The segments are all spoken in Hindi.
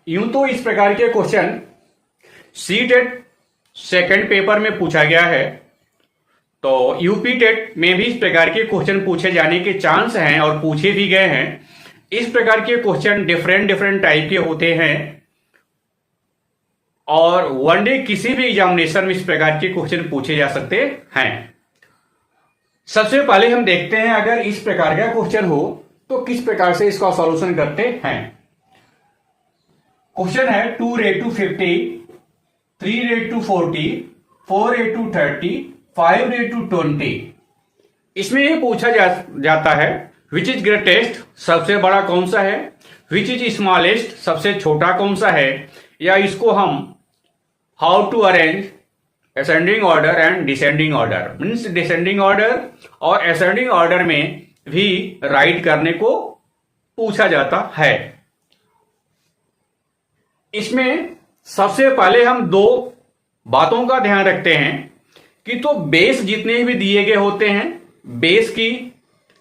यूं तो इस प्रकार के क्वेश्चन सीटेट सेकंड पेपर में पूछा गया है, तो यूपी टेट में भी इस प्रकार के क्वेश्चन पूछे जाने के चांस हैं और पूछे भी गए हैं। इस प्रकार के क्वेश्चन डिफरेंट टाइप के होते हैं और वनडे किसी भी एग्जामिनेशन में इस प्रकार के क्वेश्चन पूछे जा सकते हैं। सबसे पहले हम देखते हैं अगर इस प्रकार का क्वेश्चन हो तो किस प्रकार से इसका सॉल्यूशन करते हैं। क्वेश्चन है 2 raised to 50, 3 raised to 40, 4 raised to 30, 5 raised to 20। इसमें यह पूछा जाता है विच इज ग्रेटेस्ट, सबसे बड़ा कौन सा है, विच इज स्मॉलेस्ट, सबसे छोटा कौन सा है, या इसको हम how to arrange ascending order and descending order, means descending order और असेंडिंग ऑर्डर में भी राइट करने को पूछा जाता है। इसमें सबसे पहले हम दो बातों का ध्यान रखते हैं कि तो बेस जितने भी दिए गए होते हैं, बेस की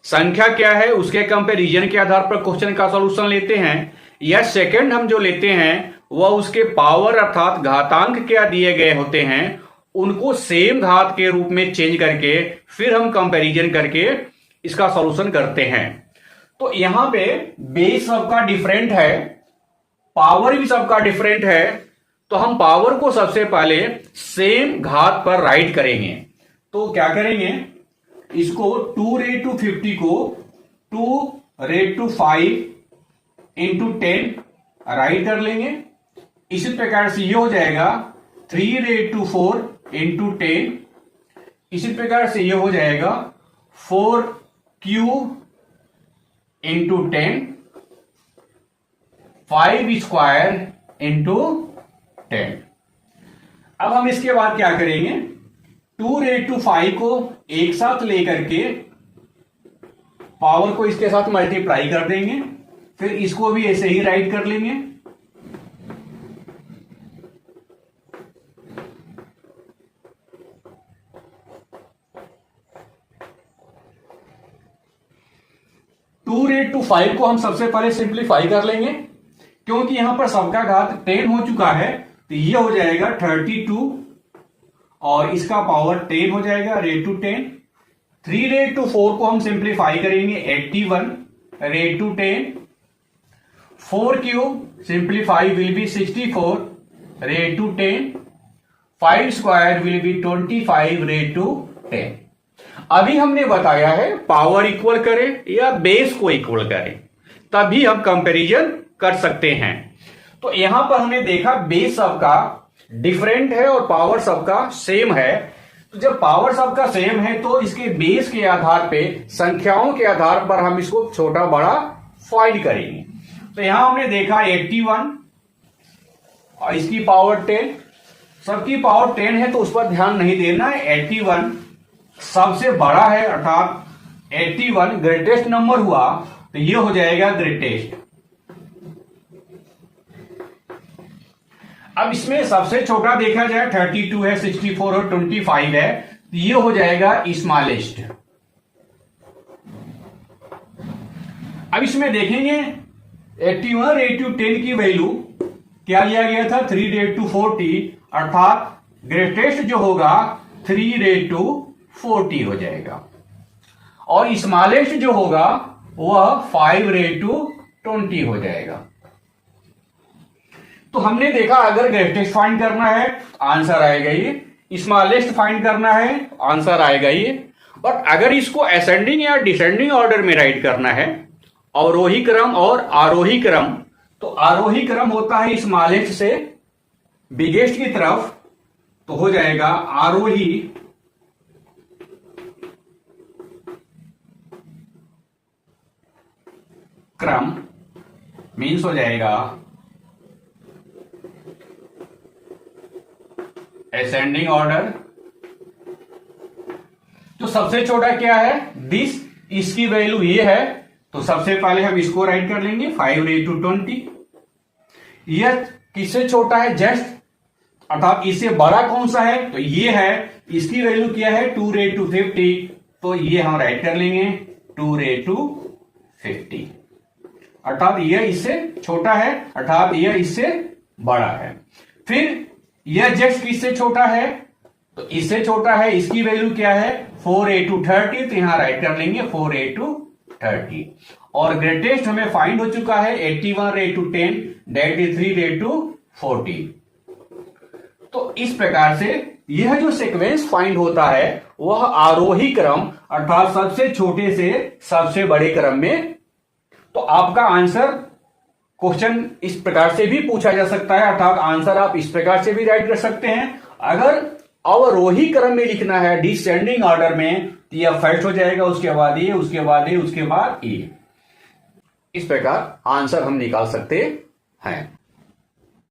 संख्या क्या है उसके कंपैरिजन के आधार पर क्वेश्चन का सॉल्यूशन लेते हैं, या सेकंड हम जो लेते हैं वह उसके पावर अर्थात घातांक क्या दिए गए होते हैं उनको सेम घात के रूप में चेंज करके फिर हम कंपैरिजन करके इसका सॉल्यूशन करते हैं। तो यहां पे बेस सबका डिफरेंट है, पावर भी सबका डिफरेंट है, तो हम पावर को सबसे पहले सेम घात पर राइट करेंगे। तो क्या करेंगे, इसको 2 raised to 50 को 2 raised to 5 into 10 राइट कर लेंगे। इसी प्रकार से ये हो जाएगा 3 raised to 4 into 10। इसी प्रकार से ये हो जाएगा 4q into 10, 5 square into 10। अब हम इसके बाद क्या करेंगे, 2 raised to 5 को एक साथ लेकर के पावर को इसके साथ मल्टीप्लाई कर देंगे, फिर इसको भी ऐसे ही राइट कर लेंगे। टू रेट टू 5 को हम सबसे पहले सिंप्लीफाई कर लेंगे, क्योंकि यहां पर सबका घात 10 हो चुका है, तो ये हो जाएगा 32 और इसका पावर 10 हो जाएगा रेट टू 10। 3 रेट टू 4 को हम सिंप्लीफाई करेंगे 81 rate to 10। 4 cube simplify will be 64 rate to 10। 5 square will be 25 rate to 10। अभी हमने बताया है पावर इक्वल करें या बेस को इक्वल करें तभी हम कंपैरिजन कर सकते हैं। तो यहां पर हमने देखा बेस सबका डिफरेंट है और पावर सबका सेम है। तो जब पावर सबका सेम है तो इसके बेस के आधार पे, संख्याओं के आधार पर हम इसको छोटा बड़ा फाइंड करेंगे। तो यहां हमने देखा 81 और इसकी पावर 10, सबकी पावर 10 है तो उस पर ध्यान नहीं देना है। 81 सबसे बड़ा है अर्थात 81 ग्रेटेस्ट नंबर हुआ, तो ये हो जाएगा ग्रेटेस्ट। अब इसमें सबसे छोटा देखा जाए 32 है, 64 और 25 है, तो ये हो जाएगा स्मॉलेस्ट। अब इसमें देखेंगे 81 रेट टू 10 की वैल्यू क्या लिया गया था, 3 रेट टू 40, अर्थात ग्रेटेस्ट जो होगा 3 रेट टू 40 हो जाएगा और स्मॉलेस्ट जो होगा वह 5 रेट टू 20 हो जाएगा। तो हमने देखा अगर ग्रेटेस्ट फाइंड करना है आंसर आएगा ये, स्मॉलेस्ट फाइंड करना है आंसर आएगा ये, बट अगर इसको असेंडिंग या डिसेंडिंग ऑर्डर में राइट करना है, अवरोही क्रम और आरोही क्रम, तो आरोही क्रम होता है स्मॉलेस्ट से बिगेस्ट की तरफ, तो हो जाएगा आरोही क्रम, मीन्स हो जाएगा असेंडिंग ऑर्डर। तो सबसे छोटा क्या है दिस, इसकी वैल्यू ये है, तो सबसे पहले हम इसको राइट कर लेंगे 5 रेट टू 20। यह किससे छोटा है जस्ट, अर्थात इससे बड़ा कौन सा है, तो ये है, इसकी वैल्यू क्या है 2 रेट टू 50, तो ये हम राइट कर लेंगे 2 रेट टू 50। अर्थात यह इससे छोटा है, अर्थात यह इससे बड़ा है। फिर यह जस्ट किससे छोटा है, तो इससे छोटा है, इसकी वैल्यू क्या है 4a to 30, तो यहां राइट कर लेंगे 4a to 30। और ग्रेटेस्ट हमें फाइंड हो चुका है 81 raised to 10, 93 raised to 40। तो इस प्रकार से यह जो सीक्वेंस फाइंड होता है वह आरोही क्रम अर्थात सबसे छोटे से सबसे बड़े क्रम में। तो आपका आंसर क्वेश्चन इस प्रकार से भी पूछा जा सकता है, अर्थात आंसर आप इस प्रकार से भी राइट कर सकते हैं। अगर अवरोही क्रम में लिखना है डिसेंडिंग ऑर्डर में, तो यह फर्स्ट हो जाएगा, उसके बाद ये, उसके बाद ये, उसके बाद ये। इस प्रकार आंसर हम निकाल सकते हैं।